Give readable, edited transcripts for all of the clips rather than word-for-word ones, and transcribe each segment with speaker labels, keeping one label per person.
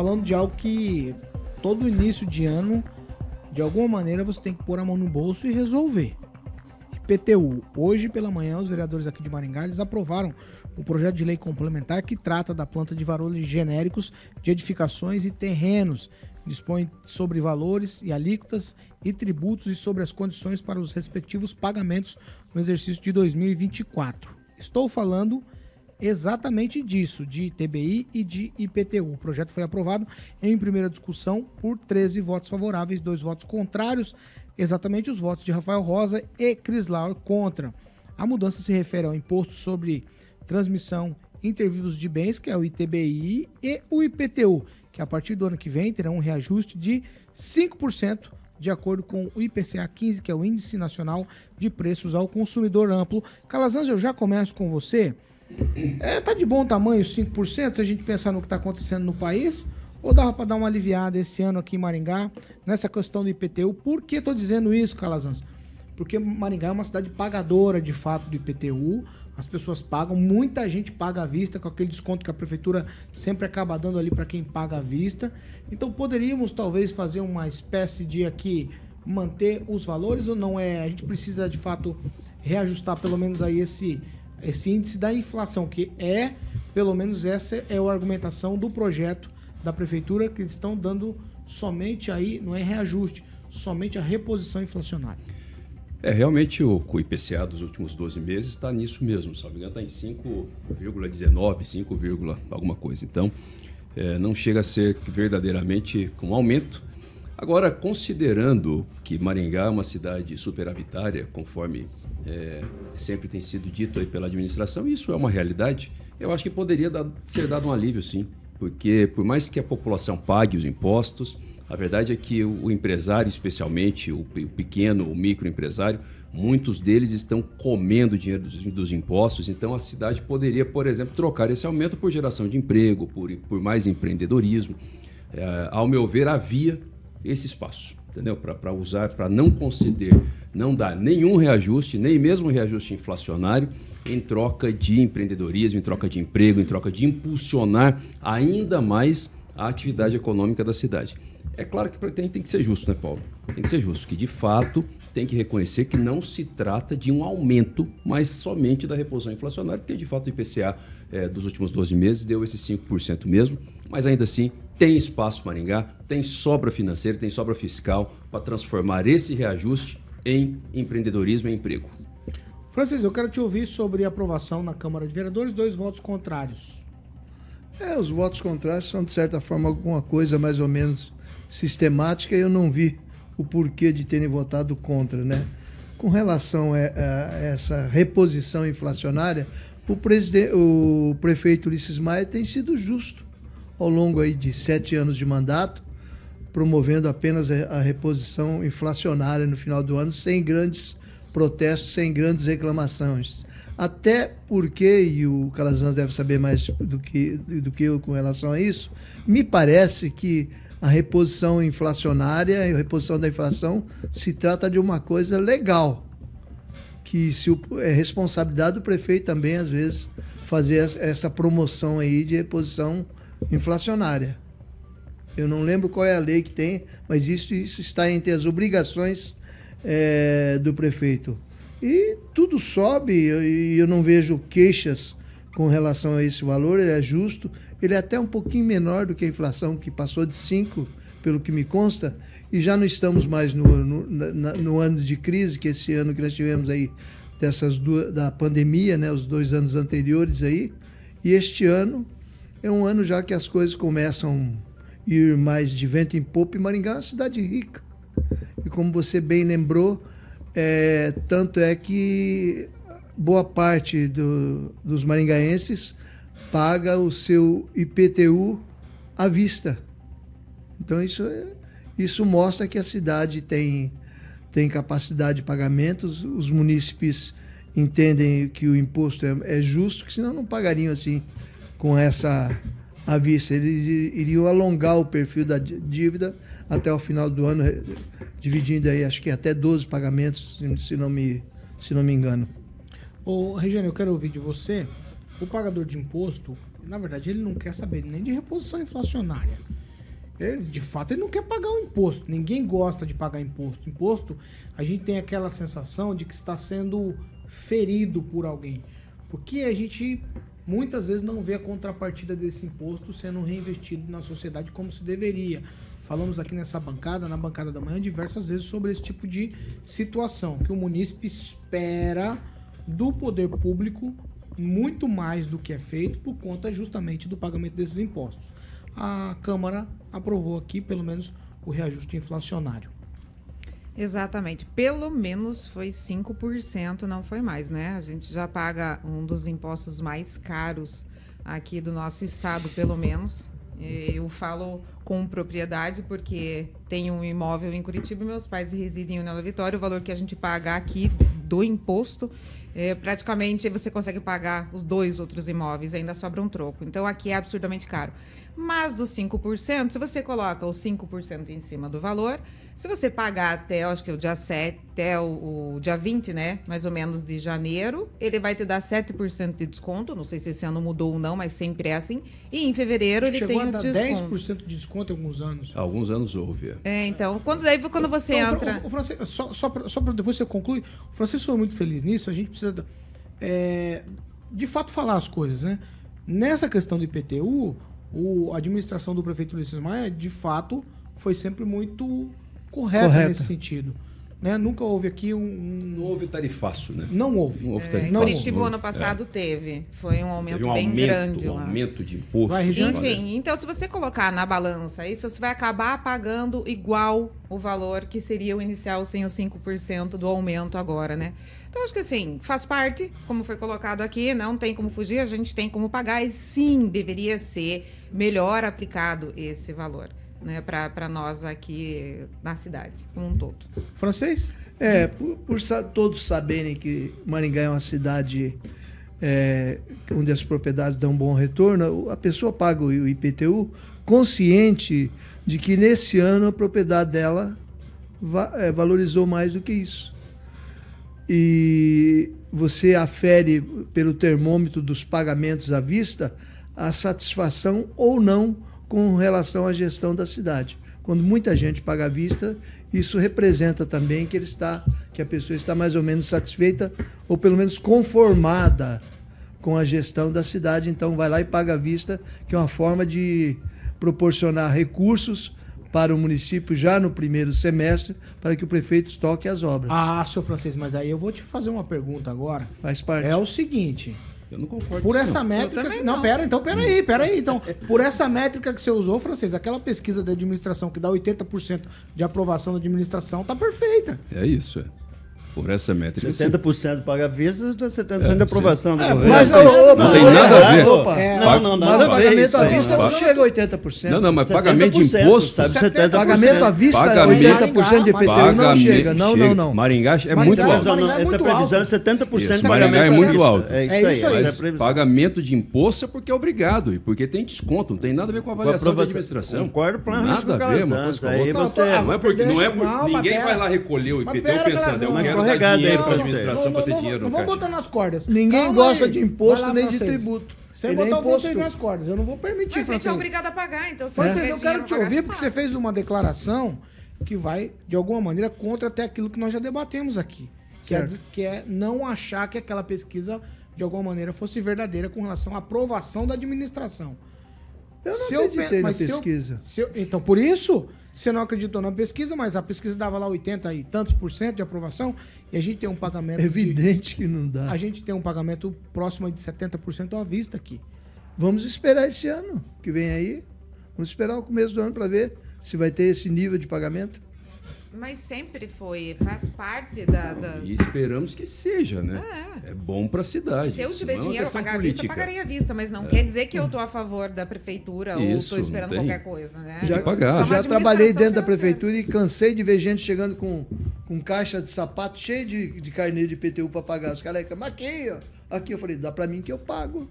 Speaker 1: falando de algo que todo início de ano, de alguma maneira, você tem que pôr a mão no bolso e resolver. IPTU. Hoje pela manhã, os vereadores aqui de Maringá, eles aprovaram o projeto de lei complementar que trata da planta de valores genéricos de edificações e terrenos. Dispõe sobre valores e alíquotas e tributos e sobre as condições para os respectivos pagamentos no exercício de 2024. Estou falando exatamente disso, de ITBI e de IPTU. O projeto foi aprovado em primeira discussão por 13 votos favoráveis, 2 votos contrários, exatamente os votos de Rafael Rosa e Cris Laur contra. A mudança se refere ao imposto sobre transmissão intervivos de bens, que é o ITBI, e o IPTU, que a partir do ano que vem terá um reajuste de 5%, de acordo com o IPCA 15, que é o Índice Nacional de Preços ao Consumidor Amplo. Calazans, eu já começo com você. Tá de bom tamanho 5%, se a gente pensar no que está acontecendo no país, ou dava para dar uma aliviada esse ano aqui em Maringá, nessa questão do IPTU? Por que estou dizendo isso, Calazans? Porque Maringá é uma cidade pagadora, de fato, do IPTU. As pessoas pagam, muita gente paga à vista, com aquele desconto que a prefeitura sempre acaba dando ali para quem paga à vista. Então poderíamos talvez fazer uma espécie de aqui, manter os valores, ou não é? A gente precisa de fato reajustar pelo menos aí esse índice da inflação, que é, pelo menos essa é a argumentação do projeto da prefeitura, que eles estão dando somente aí, não é reajuste, somente a reposição inflacionária.
Speaker 2: Realmente o IPCA dos últimos 12 meses está nisso mesmo, se não me engano está em 5,19, 5, alguma coisa. Então, não chega a ser verdadeiramente com aumento. Agora, considerando que Maringá é uma cidade superavitária, conforme sempre tem sido dito aí pela administração, isso é uma realidade, eu acho que poderia ser dado um alívio, sim. Porque por mais que a população pague os impostos, a verdade é que o empresário, especialmente o pequeno, o microempresário, muitos deles estão comendo dinheiro dos impostos. Então a cidade poderia, por exemplo, trocar esse aumento por geração de emprego, por mais empreendedorismo. Ao meu ver, havia esse espaço, entendeu? Para usar, para não conceder, não dar nenhum reajuste, nem mesmo reajuste inflacionário, em troca de empreendedorismo, em troca de emprego, em troca de impulsionar ainda mais a atividade econômica da cidade. É claro que tem que ser justo, né, Paulo? Tem que ser justo, que de fato tem que reconhecer que não se trata de um aumento, mas somente da reposição inflacionária, porque de fato o IPCA dos últimos 12 meses deu esse 5% mesmo, mas ainda assim tem espaço Maringá, tem sobra financeira, tem sobra fiscal para transformar esse reajuste em empreendedorismo e emprego.
Speaker 1: Francis, eu quero te ouvir sobre a aprovação na Câmara de Vereadores, 2 votos contrários.
Speaker 3: Os votos contrários são, de certa forma, alguma coisa mais ou menos sistemática, e eu não vi o porquê de terem votado contra, né? Com relação a essa reposição inflacionária, o prefeito Ulisses Maia tem sido justo ao longo aí de 7 anos de mandato, promovendo apenas a reposição inflacionária no final do ano, sem grandes protestos, sem grandes reclamações. Até porque, e o Calazans deve saber mais do que eu com relação a isso, me parece que a reposição inflacionária e a reposição da inflação se trata de uma coisa legal, que é responsabilidade do prefeito também, às vezes, fazer essa promoção aí de reposição inflacionária. Eu não lembro qual é a lei que tem, mas isso está entre as obrigações do prefeito. E tudo sobe, e eu não vejo queixas com relação a esse valor, ele é justo, ele é até um pouquinho menor do que a inflação, que passou de 5%, pelo que me consta, e já não estamos mais no ano de crise, que esse ano que nós tivemos aí, da pandemia, né, os 2 anos anteriores aí, e este ano é um ano já que as coisas começam a ir mais de vento em popa, e Maringá é uma cidade rica. E como você bem lembrou, tanto é que boa parte dos maringaenses paga o seu IPTU à vista. Então isso mostra que a cidade tem capacidade de pagamentos, os munícipes entendem que o imposto é justo, que senão não pagariam assim com essa à vista. Eles iriam alongar o perfil da dívida até o final do ano, dividindo aí, acho que até 12 pagamentos, se não me engano.
Speaker 1: Ô, Regiane, eu quero ouvir de você. O pagador de imposto, na verdade, ele não quer saber nem de reposição inflacionária. De fato, ele não quer pagar o imposto. Ninguém gosta de pagar imposto. Imposto, a gente tem aquela sensação de que está sendo ferido por alguém. Porque a gente muitas vezes não vê a contrapartida desse imposto sendo reinvestido na sociedade como se deveria. Falamos aqui nessa bancada, na bancada da manhã, diversas vezes sobre esse tipo de situação, que o munícipe espera do poder público muito mais do que é feito por conta justamente do pagamento desses impostos. A Câmara aprovou aqui, pelo menos, o reajuste inflacionário.
Speaker 4: Exatamente. Pelo menos foi 5%, não foi mais, né? A gente já paga um dos impostos mais caros aqui do nosso estado, pelo menos. Eu falo com propriedade porque tenho um imóvel em Curitiba e meus pais residem em Nova Vitória. O valor que a gente paga aqui do imposto, praticamente você consegue pagar os 2 outros imóveis, ainda sobra um troco. Então, aqui é absurdamente caro. Mas dos 5%, se você coloca os 5% em cima do valor, se você pagar até, acho que o dia 7, até o dia 20, né, mais ou menos de janeiro, ele vai te dar 7% de desconto. Não sei se esse ano mudou ou não, mas sempre é assim. E em fevereiro ele tem o desconto.
Speaker 1: Chegou a dar 10% de desconto em alguns anos.
Speaker 2: Alguns anos houve.
Speaker 4: Então, quando você entra...
Speaker 1: O Francisco, só para depois você concluir, o Francisco foi muito feliz nisso, a gente precisa de fato falar as coisas, né? Nessa questão do IPTU, a administração do prefeito Ulisses Maia, de fato, foi sempre muito correta nesse sentido. Né? Nunca houve aqui
Speaker 2: Não houve tarifaço, né?
Speaker 1: Não houve.
Speaker 2: Não houve
Speaker 4: Em
Speaker 2: tarifaço.
Speaker 4: Curitiba, ano passado, teve. Foi um aumento
Speaker 2: Teve um
Speaker 4: bem grande
Speaker 2: um
Speaker 4: lá.
Speaker 2: aumento de imposto.
Speaker 4: Enfim, então se você colocar na balança isso, você vai acabar pagando igual o valor que seria o inicial sem os 5% do aumento agora, né? Então, acho que assim, faz parte, como foi colocado aqui, não tem como fugir, a gente tem como pagar e sim, deveria ser melhor aplicado esse valor, né, para nós aqui na cidade, como um todo.
Speaker 1: Francês?
Speaker 3: Por todos saberem que Maringá é uma cidade onde as propriedades dão bom retorno, a pessoa paga o IPTU consciente de que nesse ano a propriedade dela valorizou mais do que isso. E você afere pelo termômetro dos pagamentos à vista a satisfação ou não com relação à gestão da cidade. Quando muita gente paga à vista, isso representa também que a pessoa está mais ou menos satisfeita ou pelo menos conformada com a gestão da cidade. Então vai lá e paga à vista, que é uma forma de proporcionar recursos para o município já no primeiro semestre, para que o prefeito toque as obras.
Speaker 1: Seu Francês, mas aí eu vou te fazer uma pergunta agora.
Speaker 3: Faz parte.
Speaker 1: É o seguinte...
Speaker 2: Eu não concordo
Speaker 1: por
Speaker 2: com
Speaker 1: essa
Speaker 2: isso.
Speaker 1: métrica... Pera aí. Então, por essa métrica que você usou, Francês, aquela pesquisa da administração que dá 80% de aprovação da administração, tá perfeita.
Speaker 2: É isso, Por essa métrica,
Speaker 5: 70% paga à vista, 70% de aprovação.
Speaker 3: Mas
Speaker 2: não tem nada a ver.
Speaker 3: Mas o pagamento à vista não chega a 80%.
Speaker 2: Não, mas pagamento de imposto...
Speaker 3: Pagamento à vista é 80% de IPTU, não chega. Não.
Speaker 2: Maringá é muito alto.
Speaker 5: Essa previsão é 70% de
Speaker 2: Maringá é muito alto.
Speaker 3: É isso aí.
Speaker 2: Mas pagamento de imposto é porque é obrigado e porque tem desconto. Não tem nada a ver com a avaliação da administração.
Speaker 5: Concordo plenamente
Speaker 2: nada a ver uma coisa com a outra. Não é porque ninguém vai lá recolher o IPTU pensando, eu quero dar dinheiro para a administração para ter dinheiro
Speaker 1: no caixa. Não vou botar nas cordas.
Speaker 3: Ninguém gosta de imposto nem de tributo.
Speaker 1: Sem botar vocês nas cordas. Eu não vou permitir,
Speaker 4: Mas a gente é obrigado a pagar, então...
Speaker 1: Eu quero te ouvir porque você fez uma declaração que vai, de alguma maneira, contra até aquilo que nós já debatemos aqui. Que é não achar que aquela pesquisa, de alguma maneira, fosse verdadeira com relação à aprovação da administração.
Speaker 3: Eu não acreditei na pesquisa.
Speaker 1: Então, por isso, você não acreditou na pesquisa, mas a pesquisa dava lá 80 e tantos % de aprovação e a gente tem um pagamento...
Speaker 3: Evidente que não dá.
Speaker 1: A gente tem um pagamento próximo de 70% à vista aqui.
Speaker 3: Vamos esperar esse ano que vem aí. Vamos esperar o começo do ano para ver se vai ter esse nível de pagamento.
Speaker 4: Mas sempre faz parte
Speaker 2: E esperamos que seja, né? É bom para a cidade.
Speaker 4: Se eu tiver dinheiro para pagar à vista, eu pagarei à vista, mas não quer dizer que eu estou a favor da prefeitura ou estou esperando qualquer coisa, né?
Speaker 3: Já trabalhei dentro da prefeitura e cansei de ver gente chegando com caixa de sapato cheio de carneiro de IPTU para pagar. Os caras reclamam, aqui eu falei, dá para mim que eu pago.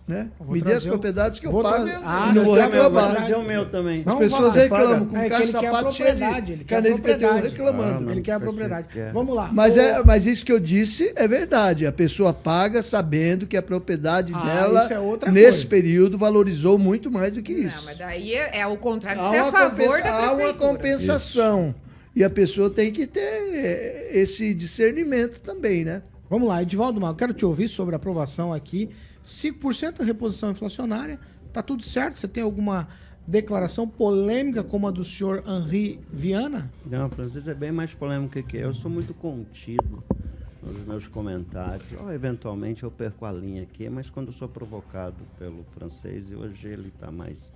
Speaker 3: né?
Speaker 1: Eu vou
Speaker 3: Me dê as
Speaker 1: trazer
Speaker 3: propriedades que eu
Speaker 1: vou
Speaker 3: pago
Speaker 1: trazer-
Speaker 3: e
Speaker 1: Ah,
Speaker 3: não
Speaker 1: você
Speaker 3: vou
Speaker 1: quer
Speaker 3: reclamar.
Speaker 1: propriedade?
Speaker 5: É o meu também.
Speaker 3: As
Speaker 1: Vamos
Speaker 3: pessoas
Speaker 1: falar.
Speaker 3: reclamam com
Speaker 1: É
Speaker 3: um
Speaker 1: que
Speaker 3: carro
Speaker 1: ele quer a
Speaker 3: sapato cheio
Speaker 1: propriedade,
Speaker 3: de
Speaker 1: ele quer a
Speaker 3: caneta de PTU
Speaker 1: propriedade.
Speaker 3: reclamando.
Speaker 1: Ele quer a
Speaker 5: Você
Speaker 1: propriedade.
Speaker 5: quer.
Speaker 1: Vamos lá.
Speaker 3: Mas isso que eu disse é verdade. A pessoa paga sabendo que a propriedade dela,
Speaker 1: isso é outra
Speaker 3: nesse
Speaker 1: coisa.
Speaker 3: período, valorizou muito mais do que isso.
Speaker 4: Não, mas daí é o contrário.
Speaker 3: Há
Speaker 4: Você é a
Speaker 3: uma
Speaker 4: favor
Speaker 3: compensa-
Speaker 4: da
Speaker 3: há uma
Speaker 4: prefeitura.
Speaker 3: compensação. E a pessoa tem que ter esse discernimento também, né?
Speaker 1: Vamos lá, Edivaldo Mago, quero te ouvir sobre a aprovação aqui. 5% da reposição inflacionária, tá tudo certo? Você tem alguma declaração polêmica como a do senhor Henri Viana?
Speaker 5: Não, Francisco é bem mais polêmico que eu. Eu sou muito contido nos meus comentários. Eventualmente eu perco a linha aqui, mas quando eu sou provocado pelo francês, e hoje ele está mais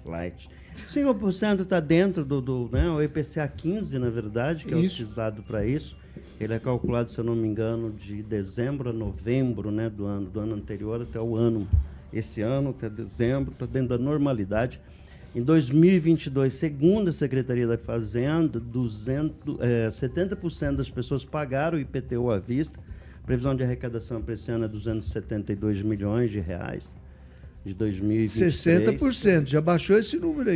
Speaker 5: light. 5% está dentro do né, o IPCA 15, na verdade, que é
Speaker 1: Isso.
Speaker 5: utilizado para isso. Ele é calculado, se eu não me engano, de dezembro a novembro, né, do ano anterior até o ano. Esse ano, até dezembro, está dentro da normalidade. Em 2022, segundo a Secretaria da Fazenda, 70% das pessoas pagaram o IPTU à vista. A previsão de arrecadação para esse ano é 272 milhões de reais. De 2023.
Speaker 3: 60%. Já baixou esse número aí.